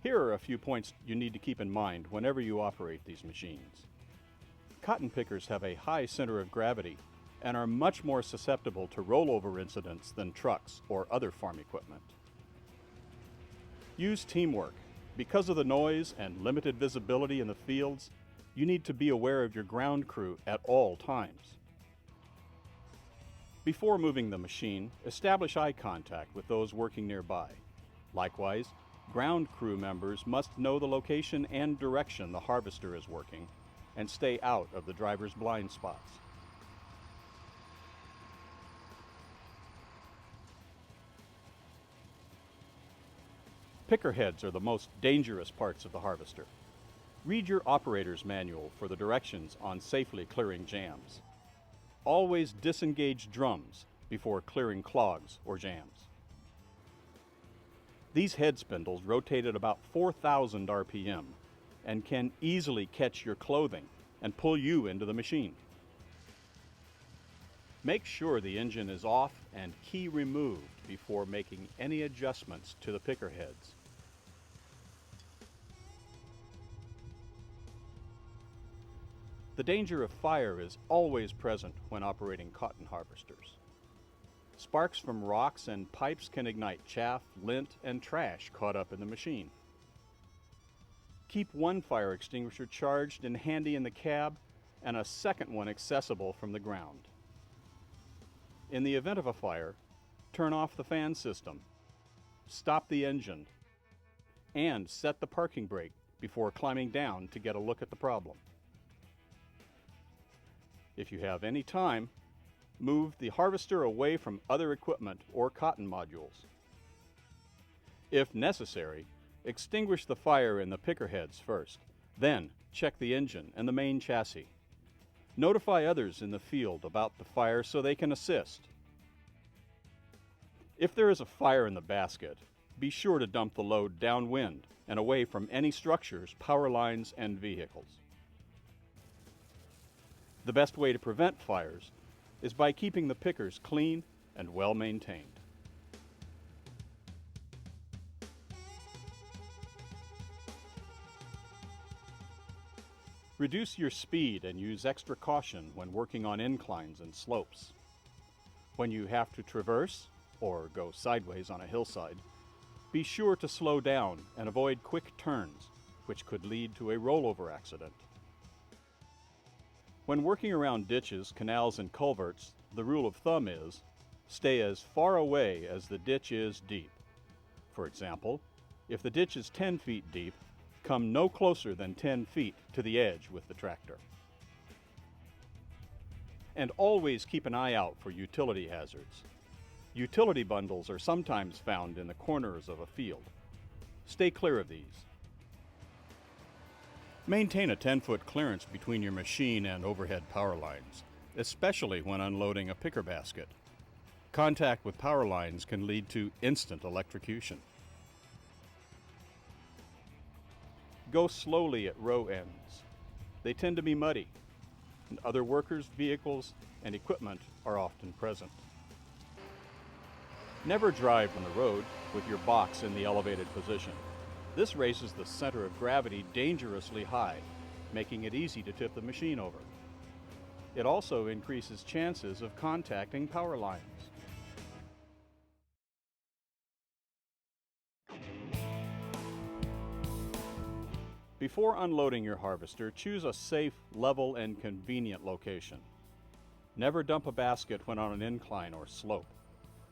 Here are a few points you need to keep in mind whenever you operate these machines. Cotton pickers have a high center of gravity and are much more susceptible to rollover incidents than trucks or other farm equipment. Use teamwork. Because of the noise and limited visibility in the fields, you need to be aware of your ground crew at all times. Before moving the machine, establish eye contact with those working nearby. Likewise, ground crew members must know the location and direction the harvester is working and stay out of the driver's blind spots. Picker heads are the most dangerous parts of the harvester. Read your operator's manual for the directions on safely clearing jams. Always disengage drums before clearing clogs or jams. These head spindles rotate at about 4,000 RPM and can easily catch your clothing and pull you into the machine. Make sure the engine is off and key removed before making any adjustments to the picker heads. The danger of fire is always present when operating cotton harvesters. Sparks from rocks and pipes can ignite chaff, lint, and trash caught up in the machine. Keep one fire extinguisher charged and handy in the cab and a second one accessible from the ground. In the event of a fire, turn off the fan system, stop the engine, and set the parking brake before climbing down to get a look at the problem. If you have any time, move the harvester away from other equipment or cotton modules. If necessary, extinguish the fire in the picker heads first, then check the engine and the main chassis. Notify others in the field about the fire so they can assist. If there is a fire in the basket, be sure to dump the load downwind and away from any structures, power lines, and vehicles. The best way to prevent fires is by keeping the pickers clean and well maintained. Reduce your speed and use extra caution when working on inclines and slopes. When you have to traverse or go sideways on a hillside, be sure to slow down and avoid quick turns, which could lead to a rollover accident. When working around ditches, canals, and culverts, the rule of thumb is, stay as far away as the ditch is deep. For example, if the ditch is 10 feet deep, come no closer than 10 feet to the edge with the tractor. And always keep an eye out for utility hazards. Utility bundles are sometimes found in the corners of a field. Stay clear of these. Maintain a 10-foot clearance between your machine and overhead power lines, especially when unloading a picker basket. Contact with power lines can lead to instant electrocution. Go slowly at row ends. They tend to be muddy, and other workers, vehicles, and equipment are often present. Never drive on the road with your box in the elevated position. This raises the center of gravity dangerously high, making it easy to tip the machine over. It also increases chances of contacting power lines. Before unloading your harvester, choose a safe, level, and convenient location. Never dump a basket when on an incline or slope.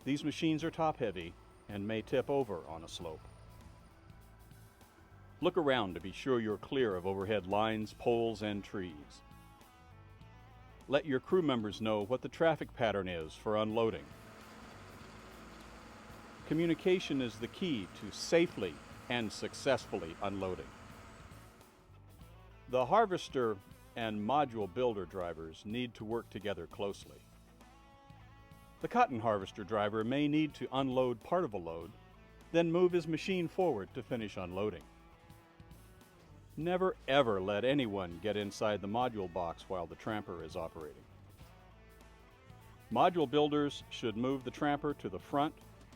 These machines are top-heavy and may tip over on a slope. Look around to be sure you're clear of overhead lines, poles, and trees. Let your crew members know what the traffic pattern is for unloading. Communication is the key to safely and successfully unloading. The harvester and module builder drivers need to work together closely. The cotton harvester driver may need to unload part of a load, then move his machine forward to finish unloading. Never ever let anyone get inside the module box while the tramper is operating. Module builders should move the tramper to the front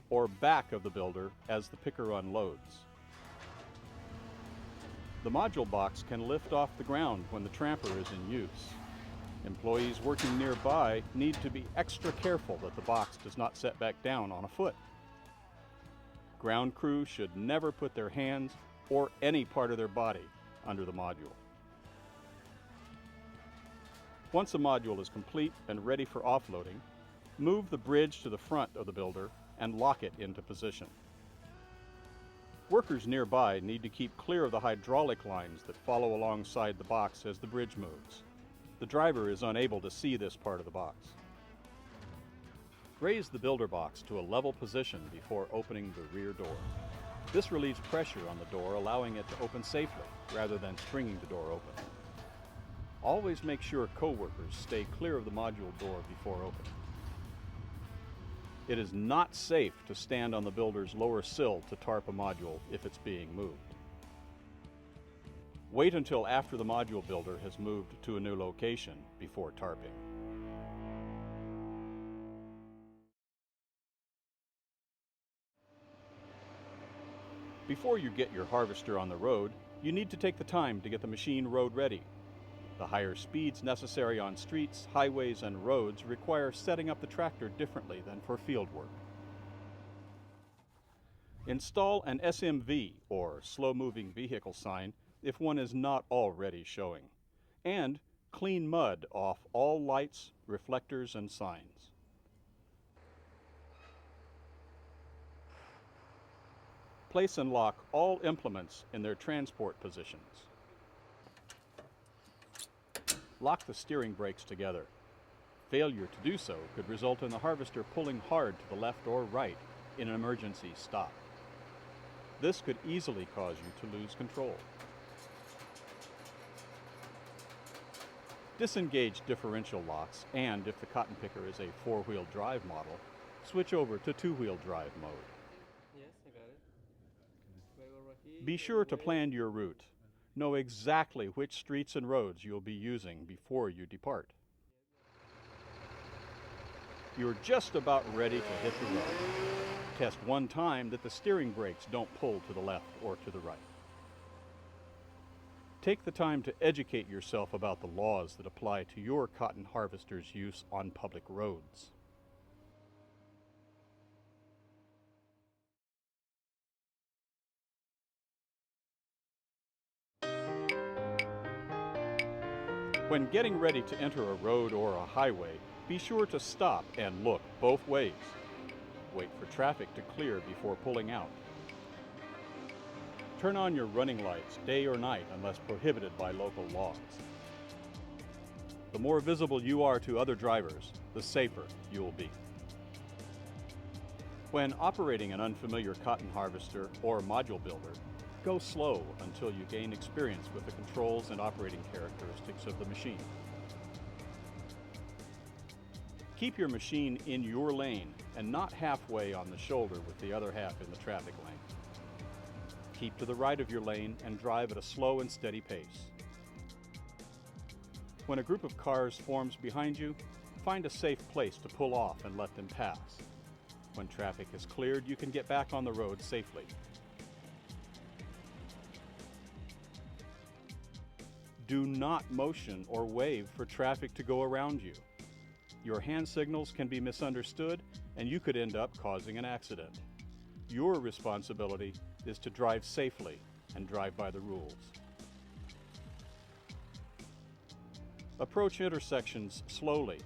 or back of the builder as the picker unloads. The module box can lift off the ground when the tramper is in use. Employees working nearby need to be extra careful that the box does not set back down on a foot. Ground crew should never put their hands or any part of their body under the module. Once a module is complete and ready for offloading, move the bridge to the front of the builder and lock it into position. Workers nearby need to keep clear of the hydraulic lines that follow alongside the box as the bridge moves. The driver is unable to see this part of the box. Raise the builder box to a level position before opening the rear door. This relieves pressure on the door, allowing it to open safely rather than springing the door open. Always make sure co-workers stay clear of the module door before opening. It is not safe to stand on the builder's lower sill to tarp a module if it's being moved. Wait until after the module builder has moved to a new location before tarping. Before you get your harvester on the road, you need to take the time to get the machine road ready. The higher speeds necessary on streets, highways, and roads require setting up the tractor differently than for field work. Install an SMV, or slow-moving vehicle sign, if one is not already showing. And clean mud off all lights, reflectors, and signs. Place and lock all implements in their transport positions. Lock the steering brakes together. Failure to do so could result in the harvester pulling hard to the left or right in an emergency stop. This could easily cause you to lose control. Disengage differential locks, and if the cotton picker is a four-wheel drive model, switch over to two-wheel drive mode. Yes, I got it. Be sure to plan your route. Know exactly which streets and roads you'll be using before you depart. You're just about ready to hit the road. Test one time that the steering brakes don't pull to the left or to the right. Take the time to educate yourself about the laws that apply to your cotton harvester's use on public roads. When getting ready to enter a road or a highway, be sure to stop and look both ways. Wait for traffic to clear before pulling out. Turn on your running lights day or night unless prohibited by local laws. The more visible you are to other drivers, the safer you will be. When operating an unfamiliar cotton harvester or module builder, go slow until you gain experience with the controls and operating characteristics of the machine. Keep your machine in your lane and not halfway on the shoulder with the other half in the traffic lane. Keep to the right of your lane and drive at a slow and steady pace. When a group of cars forms behind you, find a safe place to pull off and let them pass. When traffic is cleared, you can get back on the road safely. Do not motion or wave for traffic to go around you. Your hand signals can be misunderstood and you could end up causing an accident. Your responsibility is to drive safely and drive by the rules. Approach intersections slowly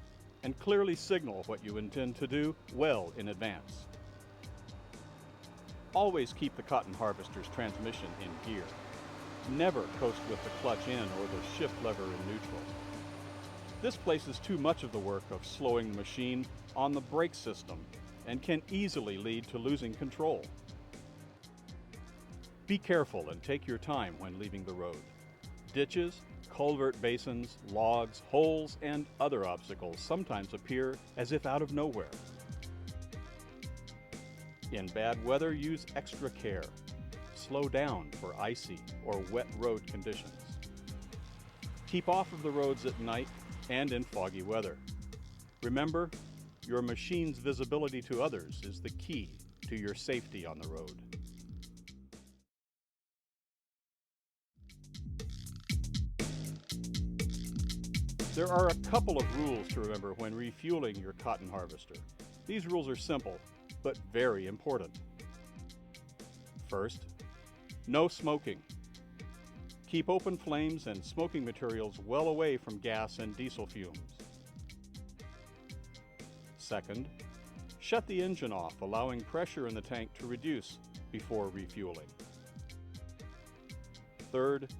and clearly signal what you intend to do well in advance. Always keep the cotton harvester's transmission in gear. Never coast with the clutch in or the shift lever in neutral. This places too much of the work of slowing the machine on the brake system and can easily lead to losing control. Be careful and take your time when leaving the road. Ditches, culvert basins, logs, holes, and other obstacles sometimes appear as if out of nowhere. In bad weather, use extra care. Slow down for icy or wet road conditions. Keep off of the roads at night and in foggy weather. Remember, your machine's visibility to others is the key to your safety on the road. There are a couple of rules to remember when refueling your cotton harvester. These rules are simple, but very important. First, no smoking. Keep open flames and smoking materials well away from gas and diesel fumes. Second, shut the engine off, allowing pressure in the tank to reduce before refueling. Third,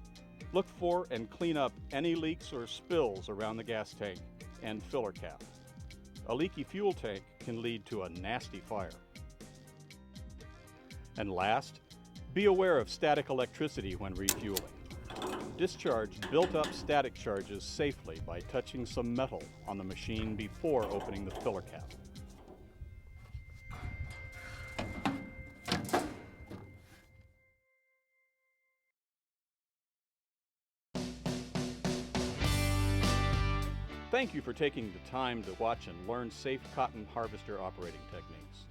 look for and clean up any leaks or spills around the gas tank and filler cap. A leaky fuel tank can lead to a nasty fire. And last, be aware of static electricity when refueling. Discharge built-up static charges safely by touching some metal on the machine before opening the filler cap. Thank you for taking the time to watch and learn safe cotton harvester operating techniques.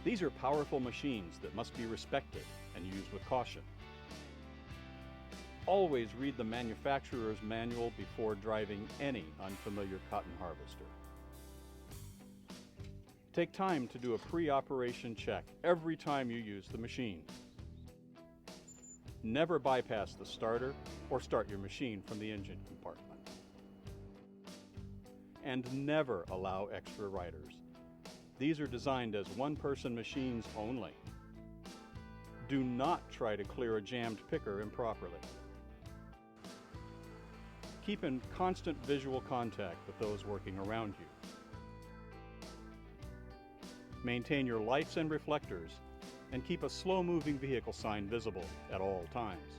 These are powerful machines that must be respected and used with caution. Always read the manufacturer's manual before driving any unfamiliar cotton harvester. Take time to do a pre-operation check every time you use the machine. Never bypass the starter or start your machine from the engine compartment. And never allow extra riders. These are designed as one-person machines only. Do not try to clear a jammed picker improperly. Keep in constant visual contact with those working around you. Maintain your lights and reflectors, and keep a slow-moving vehicle sign visible at all times.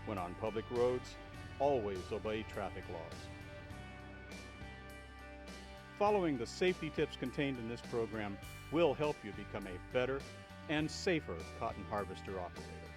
When on public roads, always obey traffic laws. Following the safety tips contained in this program will help you become a better and safer cotton harvester operator.